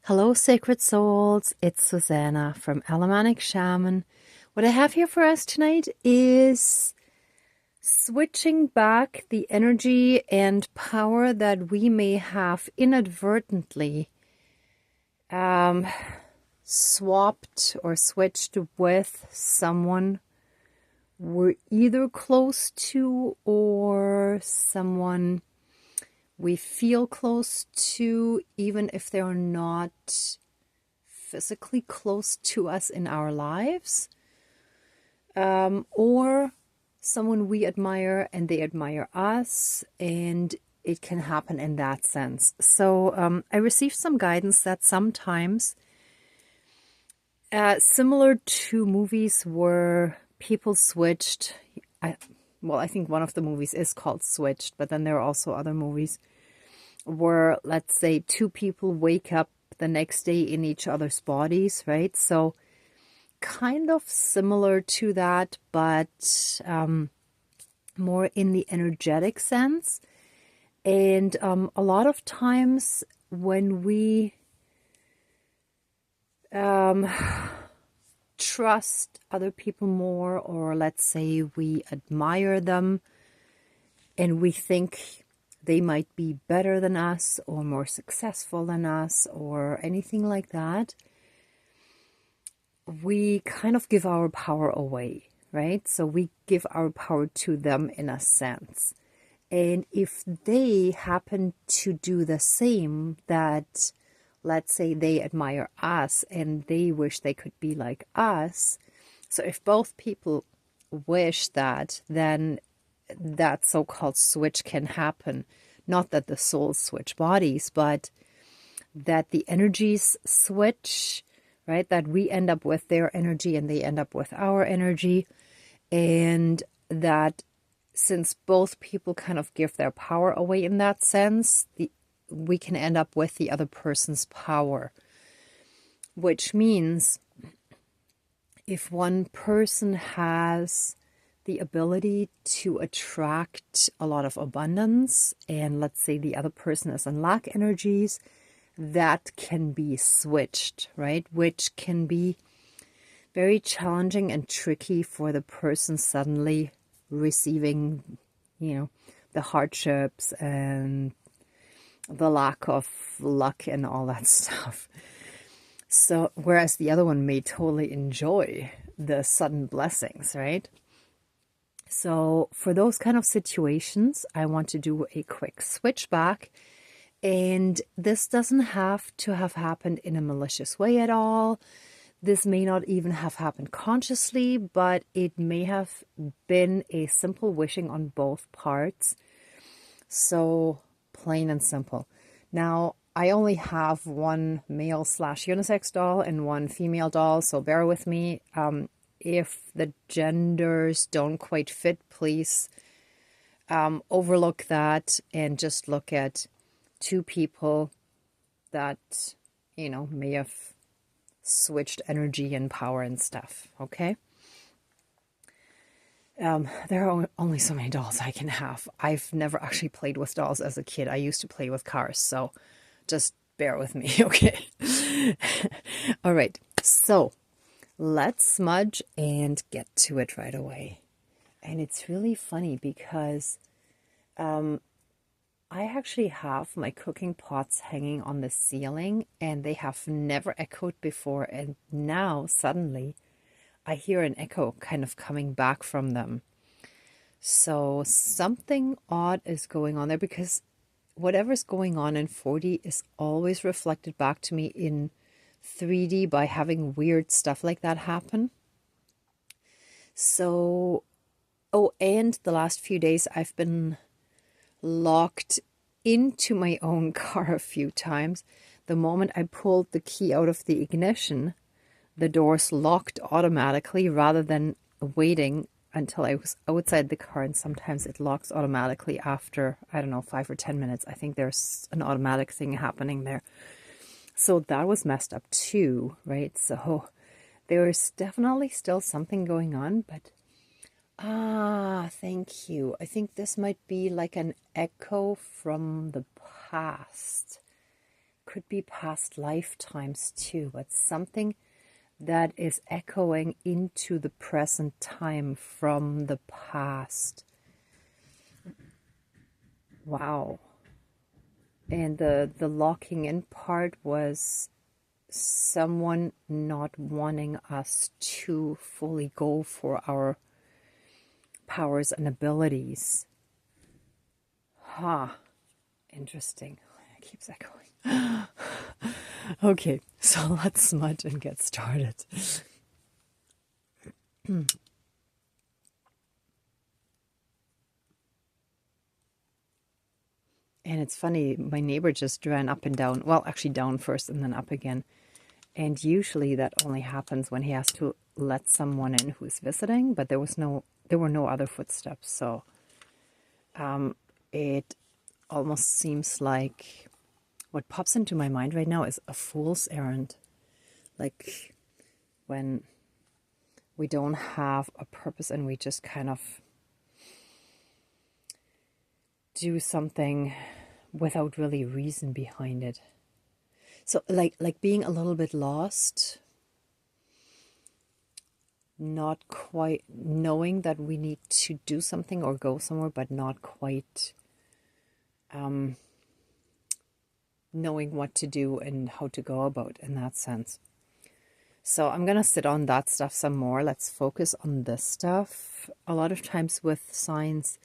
Hello, sacred souls. It's Susanna from Alamanic Shaman. What I have here for us tonight is switching back the energy and power that we may have inadvertently swapped or switched with someone we're either close to or someone we feel close to, even if they're not physically close to us in our lives, or someone we admire and they admire us, and it can happen in that sense. So I received some guidance that sometimes, similar to movies where people switched, I think one of the movies is called Switched, but then there are also other movies where, let's say, two people wake up the next day in each other's bodies, right? So kind of similar to that, but more in the energetic sense. And a lot of times when we trust other people more, or let's say we admire them and we think they might be better than us or more successful than us or anything like that, we kind of give our power away, right? So we give our power to them in a sense. And if they happen to do the same, that let's say they admire us and they wish they could be like us. So if both people wish that, then that so-called switch can happen. Not that the souls switch bodies, but that the energies switch, right? That we end up with their energy and they end up with our energy. And that since both people kind of give their power away in that sense, we can end up with the other person's power. Which means if one person has the ability to attract a lot of abundance, and let's say the other person is in lack energies, that can be switched, right? Which can be very challenging and tricky for the person suddenly receiving, the hardships and the lack of luck and all that stuff. So, whereas the other one may totally enjoy the sudden blessings, right? So for those kind of situations, I want to do a quick switch back. And this doesn't have to have happened in a malicious way at all. This may not even have happened consciously, but it may have been a simple wishing on both parts. So plain and simple. Now, I only have one male / unisex doll and one female doll, so bear with me. If the genders don't quite fit, please overlook that and just look at two people that, may have switched energy and power and stuff, okay? There are only so many dolls I can have. I've never actually played with dolls as a kid. I used to play with cars, so just bear with me, okay? All right, so let's smudge and get to it right away. And it's really funny because I actually have my cooking pots hanging on the ceiling and they have never echoed before. And now suddenly I hear an echo kind of coming back from them. So something odd is going on there, because whatever's going on in 4D is always reflected back to me in 3D by having weird stuff like that happen. So, and the last few days I've been locked into my own car a few times. The moment I pulled the key out of the ignition, the doors locked automatically rather than waiting until I was outside the car. And sometimes it locks automatically after, 5 or 10 minutes. I think there's an automatic thing happening there. So that was messed up too, right? So there's definitely still something going on, but thank you. I think this might be like an echo from the past. could be past lifetimes too, but something that is echoing into the present time from the past. Wow. And the locking in part was someone not wanting us to fully go for our powers and abilities. Interesting. It keeps echoing. Okay, so let's smudge and get started. And it's funny, my neighbor just ran up and down. Well, actually down first and then up again. And usually that only happens when he has to let someone in who's visiting, but there were no other footsteps. So it almost seems like what pops into my mind right now is a fool's errand. Like when we don't have a purpose and we just kind of do something without really reason behind it. So like being a little bit lost, not quite knowing that we need to do something or go somewhere, but not quite knowing what to do and how to go about in that sense. So I'm going to sit on that stuff some more. Let's focus on this stuff. A lot of times with signs,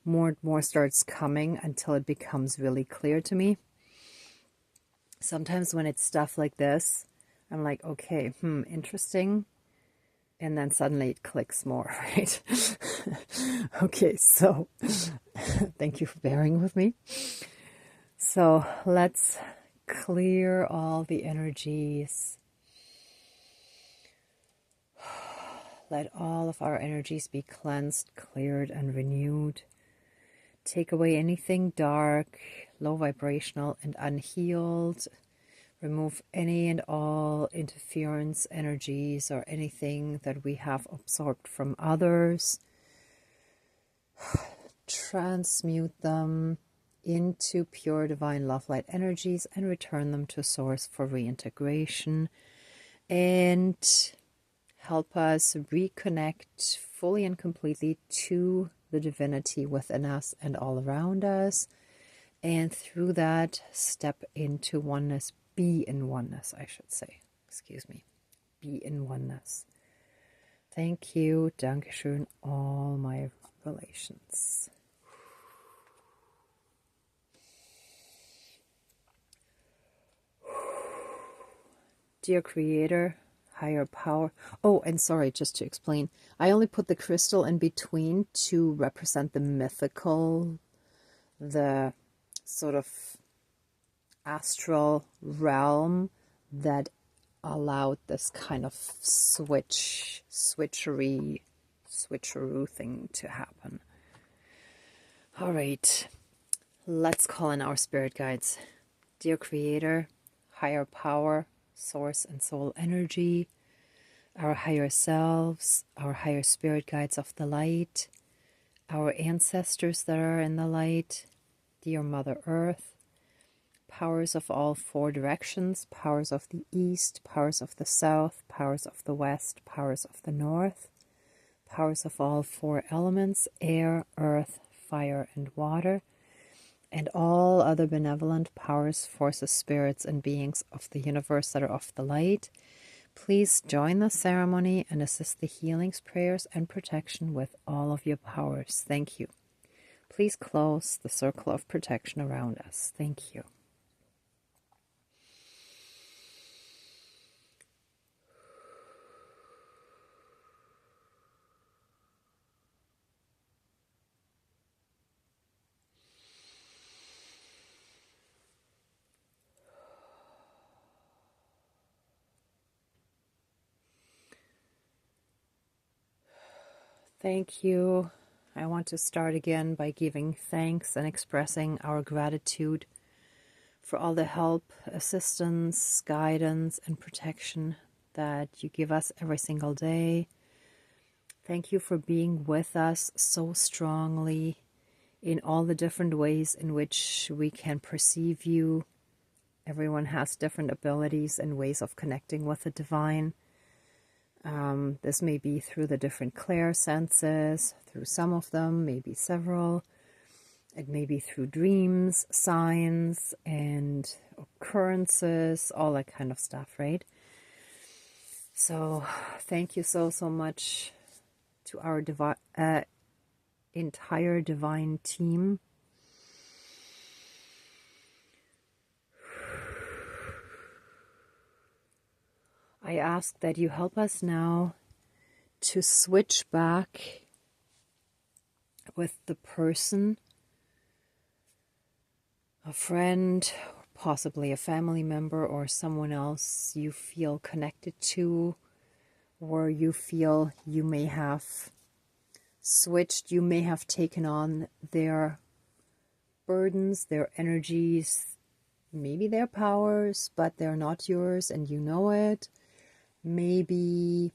more and more starts coming until it becomes really clear to me. Sometimes when it's stuff like this, I'm like, okay, interesting. And then suddenly it clicks more, right? Okay, so thank you for bearing with me. So let's clear all the energies. Let all of our energies be cleansed, cleared, and renewed. Take away anything dark, low vibrational, and unhealed. Remove any and all interference energies or anything that we have absorbed from others. Transmute them into pure divine love light energies and return them to source for reintegration. And help us reconnect fully and completely to the divinity within us and all around us. And through that, step into oneness. Be in oneness, I should say. Excuse me. Be in oneness. Thank you. Dankeschön, all my relations. Dear Creator, higher power. Oh, and sorry, just to explain, I only put the crystal in between to represent the mythical, the sort of astral realm that allowed this kind of switcheroo thing to happen. All right, let's call in our spirit guides. Dear Creator, higher power, source and soul energy, our higher selves, our higher spirit guides of the light, our ancestors that are in the light, dear Mother Earth, powers of all four directions, powers of the east, powers of the south, powers of the west, powers of the north, powers of all four elements, air, earth, fire, and water, and all other benevolent powers, forces, spirits, and beings of the universe that are of the light. Please join the ceremony and assist the healings, prayers, and protection with all of your powers. Thank you. Please close the circle of protection around us. Thank you. Thank you. I want to start again by giving thanks and expressing our gratitude for all the help, assistance, guidance, and protection that you give us every single day. Thank you for being with us so strongly in all the different ways in which we can perceive you Everyone has different abilities and ways of connecting with the divine. This may be through the different clair senses, through some of them, maybe several. It may be through dreams, signs, and occurrences, all that kind of stuff, right? So thank you so much to our entire divine team. I ask that you help us now to switch back with the person, a friend, possibly a family member or someone else you feel connected to, or you feel you may have switched, you may have taken on their burdens, their energies, maybe their powers, but they're not yours and you know it. Maybe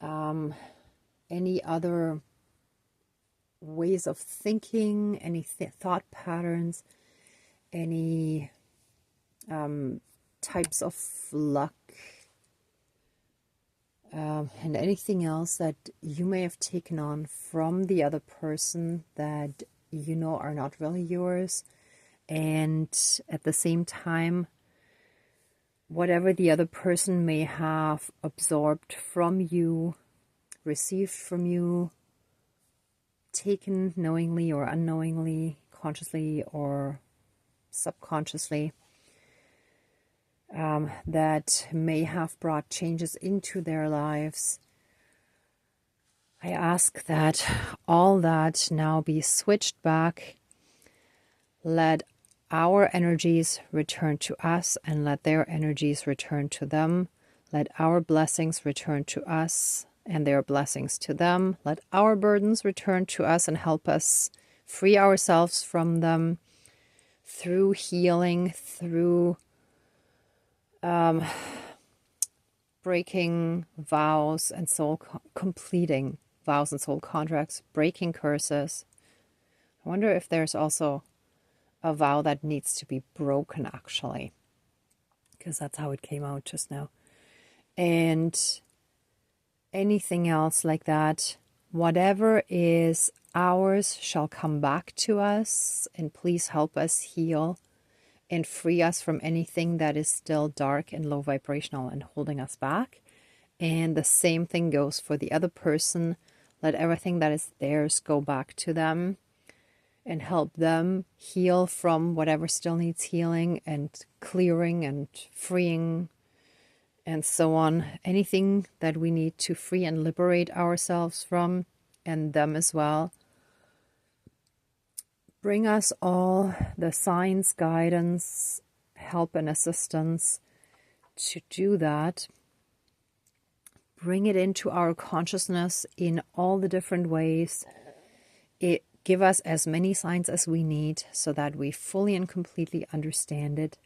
any other ways of thinking, any thought patterns, any types of luck, and anything else that you may have taken on from the other person that you know are not really yours. And at the same time, whatever the other person may have absorbed from you, received from you, taken knowingly or unknowingly, consciously or subconsciously, that may have brought changes into their lives. I ask that all that now be switched back. Let our energies return to us and let their energies return to them. Let our blessings return to us and their blessings to them. Let our burdens return to us and help us free ourselves from them through healing, through breaking vows and completing vows and soul contracts, breaking curses. I wonder if there's also a vow that needs to be broken, actually, because that's how it came out just now. And anything else like that, whatever is ours shall come back to us, and please help us heal and free us from anything that is still dark and low vibrational and holding us back. And the same thing goes for the other person. Let everything that is theirs go back to them and help them heal from whatever still needs healing and clearing and freeing and so on. Anything that we need to free and liberate ourselves from, and them as well. Bring us all the signs, guidance, help and assistance to do that. Bring it into our consciousness in all the different ways. Give us as many signs as we need so that we fully and completely understand it.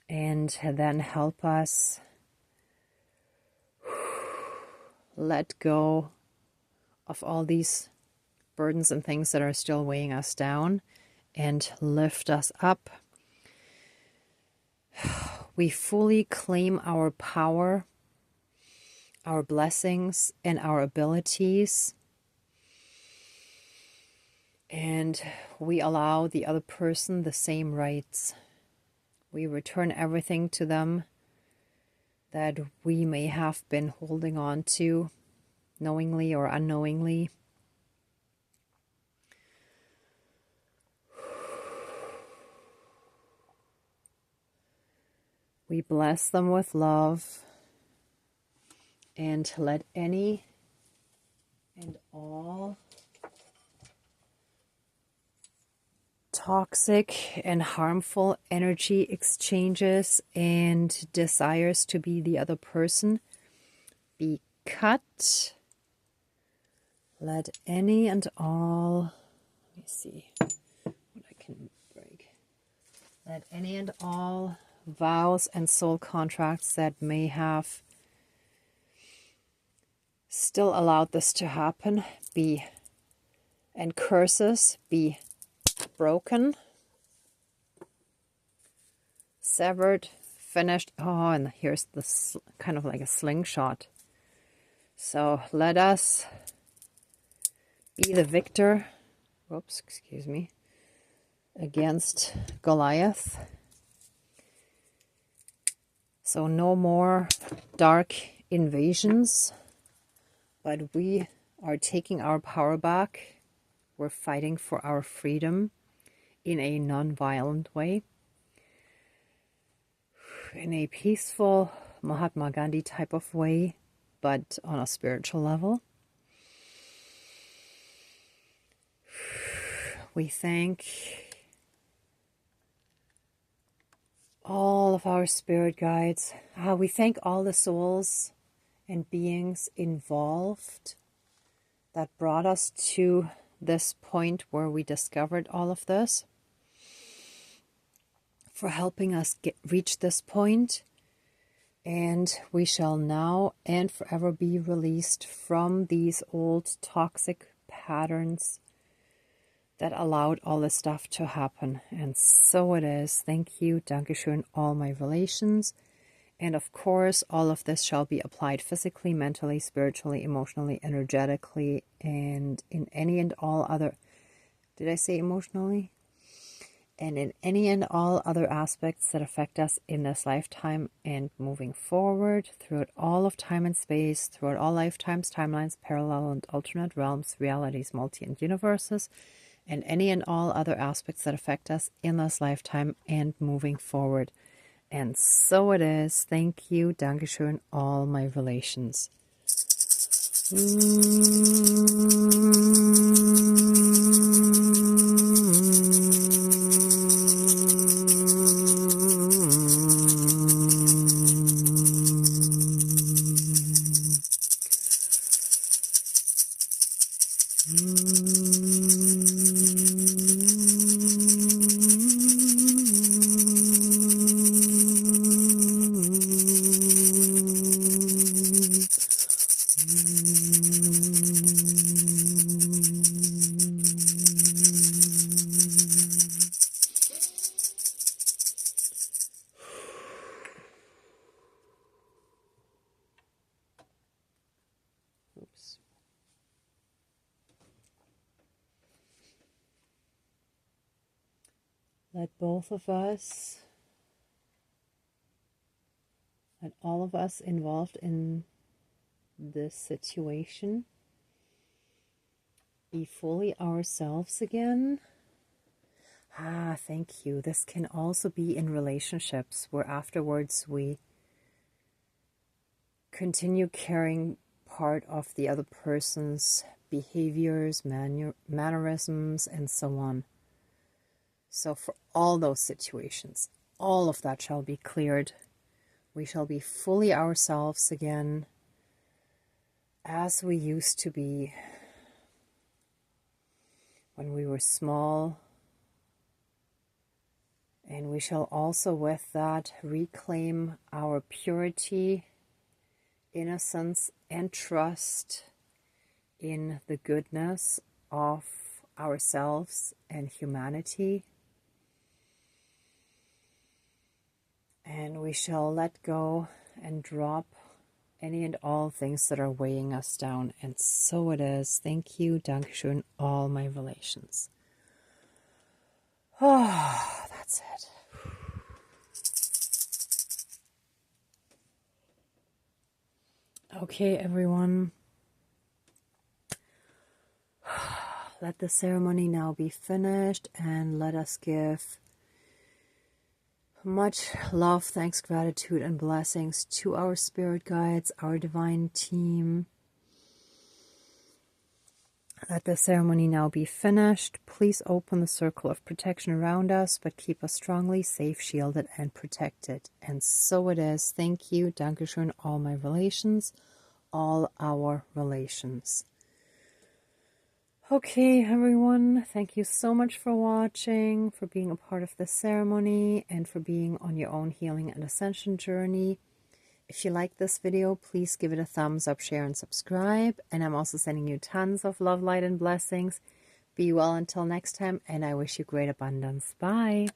And then help us let go of all these burdens and things that are still weighing us down and lift us up. We fully claim our power, our blessings, and our abilities. And we allow the other person the same rights. We return everything to them that we may have been holding on to, knowingly or unknowingly. We bless them with love, and let any and all toxic and harmful energy exchanges and desires to be the other person be cut. Let any and all, let me see what I can break. Let any and all vows and soul contracts that may have still allowed this to happen be, and curses be broken. severed, finished. Oh, and here's this kind of like a slingshot. So let us be the victor. Whoops, excuse me. Against Goliath. So no more dark invasions, but we are taking our power back. We're fighting for our freedom in a non-violent way, in a peaceful Mahatma Gandhi type of way, but on a spiritual level. We thank all of our spirit guides. We thank all the souls and beings involved that brought us to this point where we discovered all of this, for helping us reach this point. And we shall now and forever be released from these old toxic patterns that allowed all this stuff to happen. And so it is. Thank you, Dankeschön, all my relations. And of course, all of this shall be applied physically, mentally, spiritually, emotionally, energetically, and in any and all other... Did I say emotionally? And in any and all other aspects that affect us in this lifetime and moving forward throughout all of time and space, throughout all lifetimes, timelines, parallel and alternate realms, realities, multi and universes, and any and all other aspects that affect us in this lifetime and moving forward. And so it is. Thank you, Dankeschön, all my relations. Oops. Let both of us, let all of us involved in this situation be fully ourselves again. Thank you. This can also be in relationships where afterwards we continue carrying part of the other person's behaviors, mannerisms, and so on. So for all those situations, all of that shall be cleared. We shall be fully ourselves again, as we used to be when we were small. And we shall also with that reclaim our purity, innocence, and trust in the goodness of ourselves and humanity. And we shall let go and drop any and all things that are weighing us down. And so it is. Thank you, Dankeschön, all my relations. Oh, that's it. Okay, everyone. Let the ceremony now be finished, and let us give much love, thanks, gratitude, and blessings to our spirit guides, our divine team. Let the ceremony now be finished. Please open the circle of protection around us, but keep us strongly safe, shielded, and protected. And so it is. Thank you, Dankeschön, all my relations, all our relations. Okay, everyone, thank you so much for watching, for being a part of the ceremony, and for being on your own healing and ascension journey. If you like this video, please give it a thumbs up, share, and subscribe. And I'm also sending you tons of love, light, and blessings. Be well until next time, and I wish you great abundance. Bye.